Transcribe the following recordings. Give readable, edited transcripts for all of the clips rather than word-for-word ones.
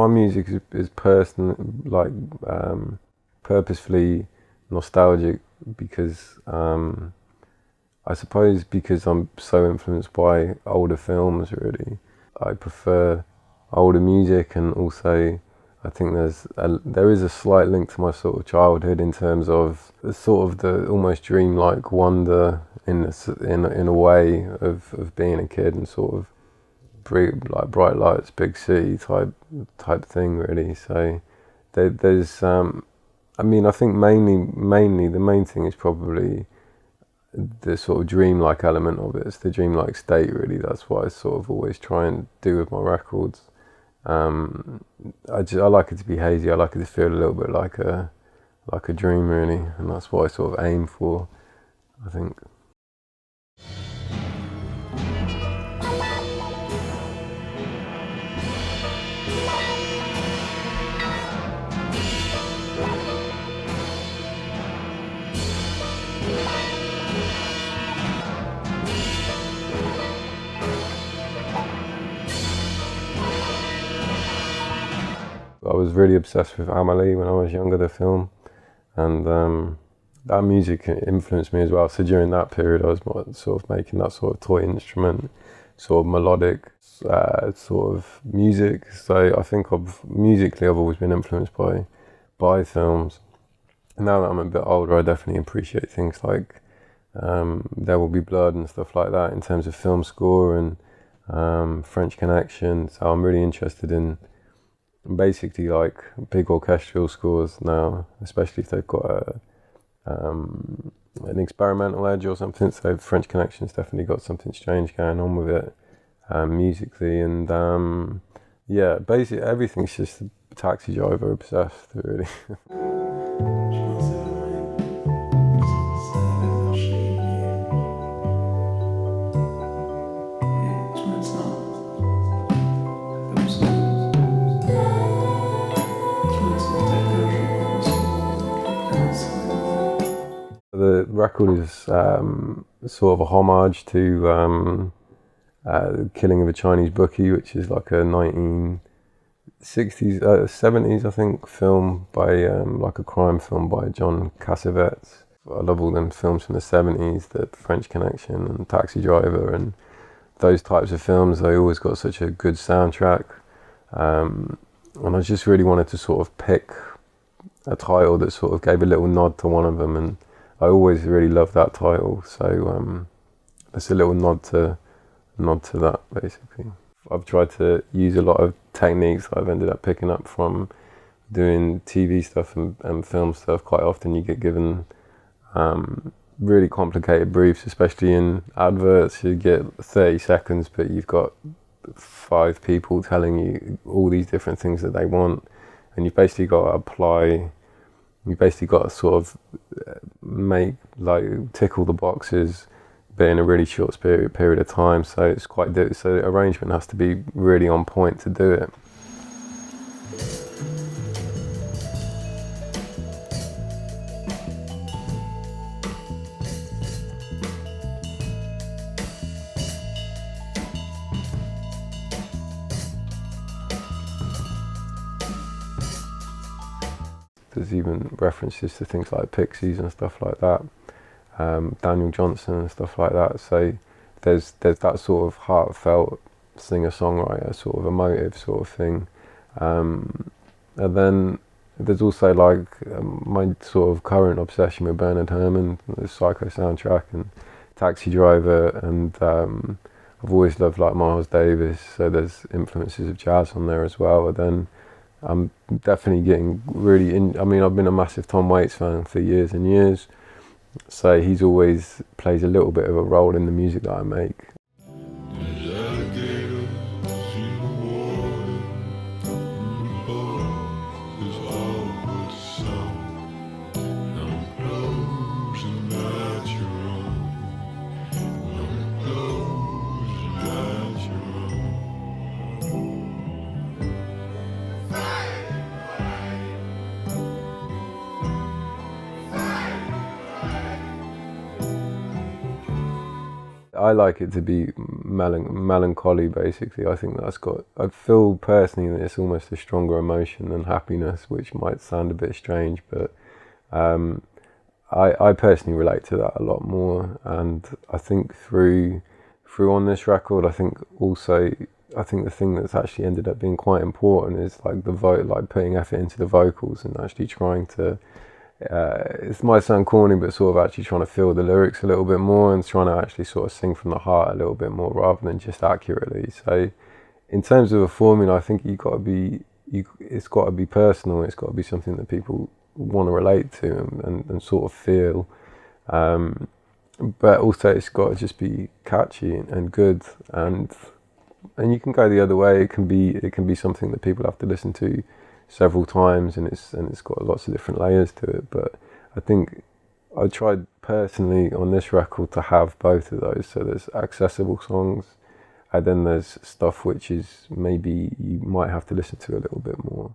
my music is personal, like purposefully nostalgic because I suppose because I'm so influenced by older films. Really, I prefer older music, and also I think there is a slight link to my sort of childhood in terms of the almost dreamlike wonder in a way of being a kid and sort of like bright lights, big city type thing, really. So there's I mean, I think mainly the main thing is probably the sort of dreamlike element of it. It's the dreamlike state, really. That's what I sort of always try and do with my records. I like it to be hazy. I like it to feel a little bit like a dream, really, and that's what I sort of aim for, I think. I was really obsessed with Amelie when I was younger, the film, and that music influenced me as well. So during that period, I was sort of making that sort of toy instrument, sort of melodic sort of music. So I think musically I've always been influenced by films. Now that I'm a bit older, I definitely appreciate things like There Will Be Blood and stuff like that in terms of film score and French Connection. So I'm really interested in basically like big orchestral scores now, especially if they've got an experimental edge or something. So French Connection's definitely got something strange going on with it musically, and yeah, basically everything's just Taxi Driver obsessed, really. The record is sort of a homage to Killing of a Chinese Bookie, which is like a 1960s, 70s, I think, film by like a crime film by John Cassavetes. I love all them films from the 70s, the French Connection and Taxi Driver and those types of films. They always got such a good soundtrack, and I just really wanted to sort of pick a title that sort of gave a little nod to one of them, and I always really loved that title, so it's a little nod to that, basically. I've tried to use a lot of techniques that I've ended up picking up from doing TV stuff and film stuff. Quite often you get given really complicated briefs, especially in adverts. You get 30 seconds, but you've got 5 people telling you all these different things that they want, and you've basically got to apply. You basically got to sort of tick all the boxes, but in a really short period of time. So it's quite so the arrangement has to be really on point to do it. There's even references to things like Pixies and stuff like that, Daniel Johnson and stuff like that. So there's that sort of heartfelt singer-songwriter, sort of emotive sort of thing. And then there's also like my sort of current obsession with Bernard Herrmann, the Psycho soundtrack and Taxi Driver, and I've always loved like Miles Davis, so there's influences of jazz on there as well. And then I'm definitely getting really I mean, I've been a massive Tom Waits fan for years and years, so he's always plays a little bit of a role in the music that I make. I like it to be melancholy, basically. I think I feel personally that it's almost a stronger emotion than happiness, which might sound a bit strange, but I personally relate to that a lot more. And I think through on this record, I think the thing that's actually ended up being quite important is like like putting effort into the vocals and actually trying to, it might sound corny, but sort of actually trying to feel the lyrics a little bit more and trying to actually sort of sing from the heart a little bit more rather than just accurately. So in terms of a formula, I think it's got to be personal. It's got to be something that people want to relate to and sort of feel. But also it's got to just be catchy and good, and you can go the other way. It can be something that people have to listen to several times, and it's got lots of different layers to it. But I think I tried personally on this record to have both of those. So there's accessible songs, and then there's stuff which is maybe you might have to listen to a little bit more.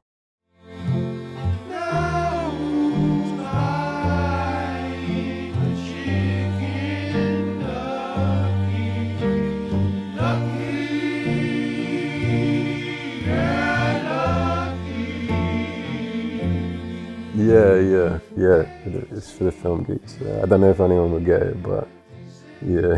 Yeah. It's for the film geeks. I don't know if anyone will get it, but yeah.